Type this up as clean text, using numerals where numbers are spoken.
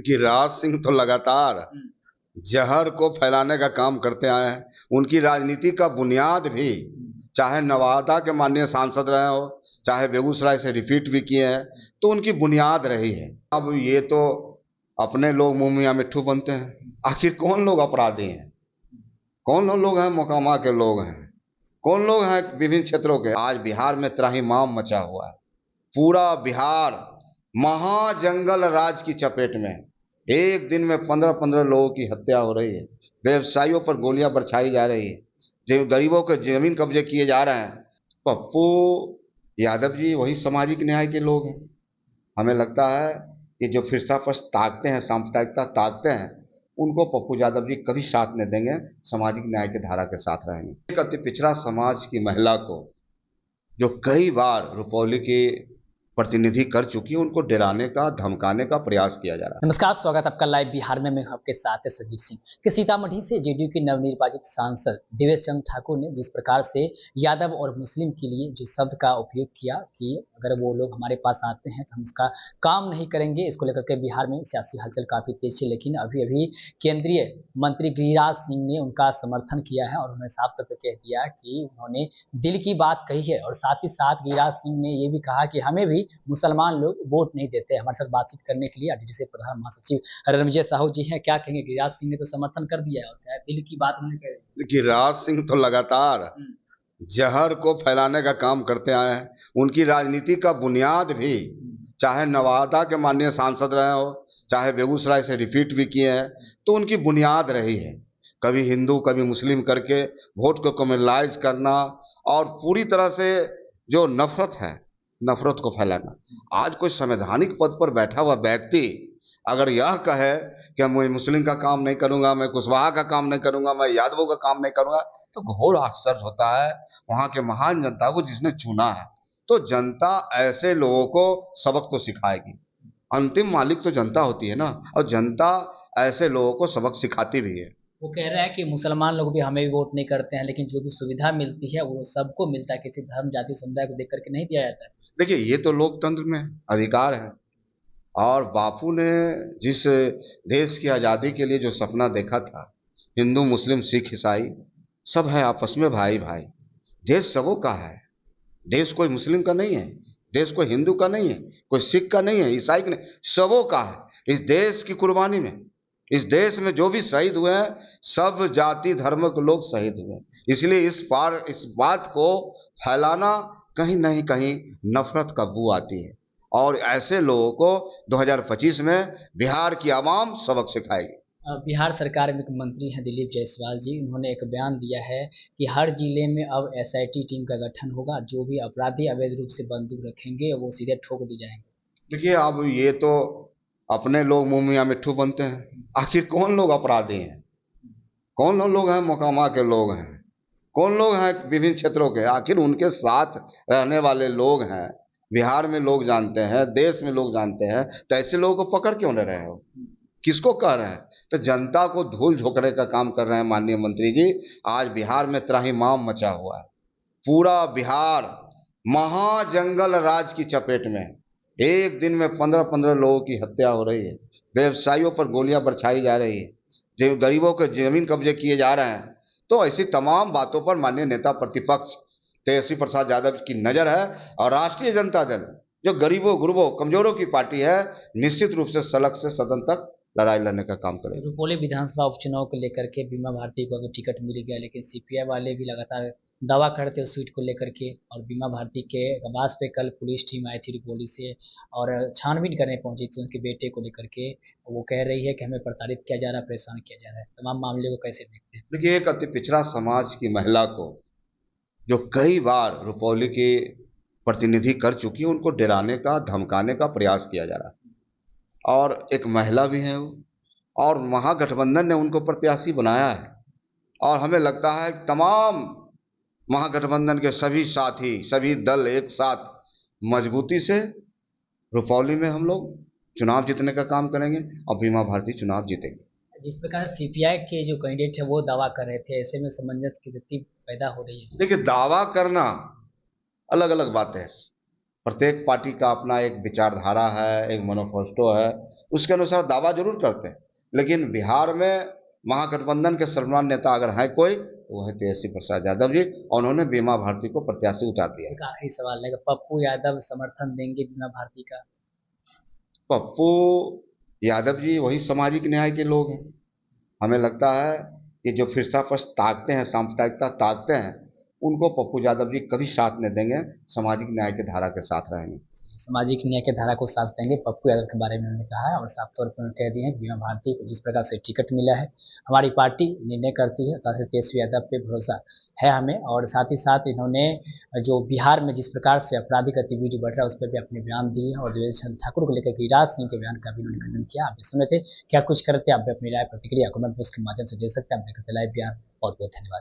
गिरिराज सिंह तो लगातार जहर को फैलाने का काम करते आए हैं। उनकी राजनीति का बुनियाद भी चाहे नवादा के माननीय सांसद रहे हो, चाहे बेगूसराय से रिपीट भी किए हैं, तो उनकी बुनियाद रही है। अब ये तो अपने लोग मुंह मियां मिट्ठू बनते हैं। आखिर कौन लोग अपराधी हैं, कौन लोग हैं मोकामा के लोग हैं, कौन लोग हैं विभिन्न क्षेत्रों के। आज बिहार में त्राहिमाम मचा हुआ है। पूरा बिहार महाजंगल राज की चपेट में। एक दिन में 15-15 लोगों की हत्या हो रही है, व्यवसायियों पर गोलियां बरसाई जा रही है, जो गरीबों के जमीन कब्जे किए जा रहे हैं। पप्पू यादव जी वही सामाजिक न्याय के लोग हैं। हमें लगता है कि जो फिरसाफर्श ताकते हैं, सांप्रदायिकता ताकते हैं, उनको पप्पू यादव जी कभी साथ नहीं देंगे, सामाजिक न्याय की धारा के साथ रहेंगे। एक अति पिछड़ा समाज की महिला को जो कई बार रुपौली की प्रतिनिधि कर चुकी है, उनको डराने का धमकाने का प्रयास किया जा रहा है। नमस्कार, स्वागत आपका लाइव बिहार में। मैं आपके साथ है संजीव सिंह। कि सीतामढ़ी से जेडीयू के नवनिर्वाचित सांसद देवेश चंद्र ठाकुर ने जिस प्रकार से यादव और मुस्लिम के लिए जो शब्द का उपयोग किया कि अगर वो लोग हमारे पास आते हैं तो हम उसका काम नहीं करेंगे, इसको लेकर के बिहार में सियासी हलचल काफी तेज है। लेकिन अभी अभी केंद्रीय मंत्री गिरिराज सिंह ने उनका समर्थन किया है और उन्होंने साफ तौर पर कह दिया कि उन्होंने दिल की बात कही है। और साथ ही साथ गिरिराज सिंह ने ये भी कहा कि हमें भी मुसलमान लोग वोट नहीं देते। हमारे साथ बातचीत करने के लिए अडीजे से प्रधान महासचिव रणविजय साहू जी हैं। क्या कहेंगे, गिरिराज सिंह ने तो समर्थन कर दिया है और क्या दिल की बात उन्होंने कही। गिरिराज सिंह तो लगातार जहर को फैलाने का काम करते आए हैं। उनकी राजनीति का बुनियाद भी चाहे नवादा के माननीय सांसद रहे हो, चाहे बेगूसराय से रिपीट भी किए हैं, तो उनकी बुनियाद रही है कभी हिंदू कभी मुस्लिम करके वोट को कम्युनलाइज करना और पूरी तरह से जो नफरत है, नफरत को फैलाना। आज कोई संवैधानिक पद पर बैठा हुआ व्यक्ति अगर यह कहे कि मैं मुस्लिम का काम नहीं करूंगा, मैं कुशवाहा का काम नहीं करूंगा, मैं यादवों का काम नहीं करूंगा, तो घोर आश्चर्य होता है वहां के महान जनता को जिसने चुना है। तो जनता ऐसे लोगों को सबक तो सिखाएगी। अंतिम मालिक तो जनता होती है ना, और जनता ऐसे लोगों को सबक सिखाती भी है। वो कह रहा है कि मुसलमान लोग भी हमें भी वोट नहीं करते हैं, लेकिन जो भी सुविधा मिलती है वो सबको मिलता है, किसी धर्म जाति समुदाय को देख करके नहीं दिया जाता है। देखिए, ये तो लोकतंत्र में अधिकार है। और बापू ने जिस देश की आज़ादी के लिए जो सपना देखा था, हिंदू मुस्लिम सिख ईसाई सब है आपस में भाई भाई। देश सबों का है, देश कोई मुस्लिम का नहीं है, देश कोई हिंदू का नहीं है, कोई सिख का नहीं है, ईसाई का नहीं, सबों का है। इस देश की कुर्बानी में, इस देश में जो भी शहीद हुए हैं, सब जाति धर्म के लोग शहीद हुए हैं। इसलिए इस बात को फैलाना कहीं नहीं कहीं नफरत का बू आती है, और ऐसे लोगों को 2025 में बिहार की आवाम सबक सिखाएगी। बिहार सरकार में एक मंत्री हैं दिलीप जायसवाल जी, उन्होंने एक बयान दिया है कि हर जिले में अब एसआईटी टीम का गठन होगा, जो भी अपराधी अवैध रूप से बंदूक रखेंगे वो सीधे ठोक दी जाएंगे। देखिए, अब ये तो अपने लोग मुंह मियां मिट्ठू बनते हैं। आखिर कौन लोग अपराधी हैं, कौन लोग हैं मोकामा के लोग हैं, कौन लोग हैं विभिन्न क्षेत्रों के। आखिर उनके साथ रहने वाले लोग हैं, बिहार में लोग जानते हैं, देश में लोग जानते हैं, तो ऐसे लोगों को पकड़ क्यों नहीं रहे हो, किसको कह रहे हैं। तो जनता को धूल झोंकने का काम कर रहे हैं माननीय मंत्री जी। आज बिहार में त्राहिमाम मचा हुआ है। पूरा बिहार महाजंगल राज की चपेट में। एक दिन में 15-15 लोगों की हत्या हो रही है, व्यवसायियों पर गोलियां बरसाई जा रही है, जो गरीबों के जमीन कब्जे किए जा रहे हैं। तो ऐसी तमाम बातों पर माननीय नेता प्रतिपक्ष तेजस्वी प्रसाद यादव की नज़र है, और राष्ट्रीय जनता दल जो गरीबों गुरबों कमजोरों की पार्टी है, निश्चित रूप से सड़क से सदन तक लड़ाई लड़ने का काम करेगी। रुपौली विधानसभा उपचुनाव को लेकर के बीमा भारती को तो टिकट मिल गया, लेकिन सीपीआई वाले भी लगातार दावा करते हैं सीट को लेकर के। और बीमा भारती के आवास पे कल पुलिस टीम आई थी रुपौली से और छानबीन करने पहुंची थी उनके बेटे को लेकर के। वो कह रही है कि हमें प्रताड़ित किया जा रहा है, परेशान किया जा रहा है। तमाम मामले को कैसे देखते हैं? देखिए, एक अति पिछड़ा समाज की महिला को जो कई बार रुपौली की प्रतिनिधि कर चुकी है, उनको डराने का धमकाने का प्रयास किया जा रहा है। और एक महिला भी है वो, और महागठबंधन ने उनको प्रत्याशी बनाया है। और हमें लगता है तमाम महागठबंधन के सभी साथी, सभी दल एक साथ मजबूती से रुपौली में हम लोग चुनाव जीतने का काम करेंगे, और बीमा भारती चुनाव जीतेंगे। जिस प्रकार सीपीआई के जो कैंडिडेट है वो दावा कर रहे थे, ऐसे में सामंजस्य की स्थिति पैदा हो रही है। देखिए, दावा करना अलग अलग बातें है, प्रत्येक पार्टी का अपना एक विचारधारा है, एक मैनिफेस्टो है, उसके अनुसार दावा जरूर करते हैं। लेकिन बिहार में महागठबंधन के सर्वमान्य नेता अगर है कोई तो वो है तेजस्वी प्रसाद यादव जी, और उन्होंने बीमा भारती को प्रत्याशी उतार दिया है। एक आखिरी सवाल है कि पप्पू यादव समर्थन देंगे बीमा भारती का? पप्पू यादव जी वही सामाजिक न्याय के लोग हैं। हमें लगता है कि जो फिरसाफस ताकते हैं, सांप्रदायिकता ताकते हैं, उनको पप्पू यादव जी कभी साथ नहीं देंगे, सामाजिक न्याय की धारा के साथ रहेंगे। सामाजिक न्याय के धारा को साथ देंगे, पप्पू यादव के बारे में उन्होंने कहा है और साफ तौर पर उन्होंने कह दिया है कि बीमा भारती को जिस प्रकार से टिकट मिला है, हमारी पार्टी निर्णय करती है, ताकि तेजस्वी यादव पे भरोसा है हमें। और साथ ही साथ इन्होंने जो बिहार में जिस प्रकार से आपराधिक गतिविधि बढ़ रहा है उस पर भी अपने बयान दिए हैं और देवेश चंद्र ठाकुर को लेकर गिरिराज सिंह के बयान का भी उन्होंने खंडन किया। आप भी सुने थे, क्या कुछ करते आप भी अपनी राय प्रतिक्रिया कमेंट बॉक्स के माध्यम से दे सकते हैं। आप देखते लाइव बिहार, बहुत बहुत धन्यवाद।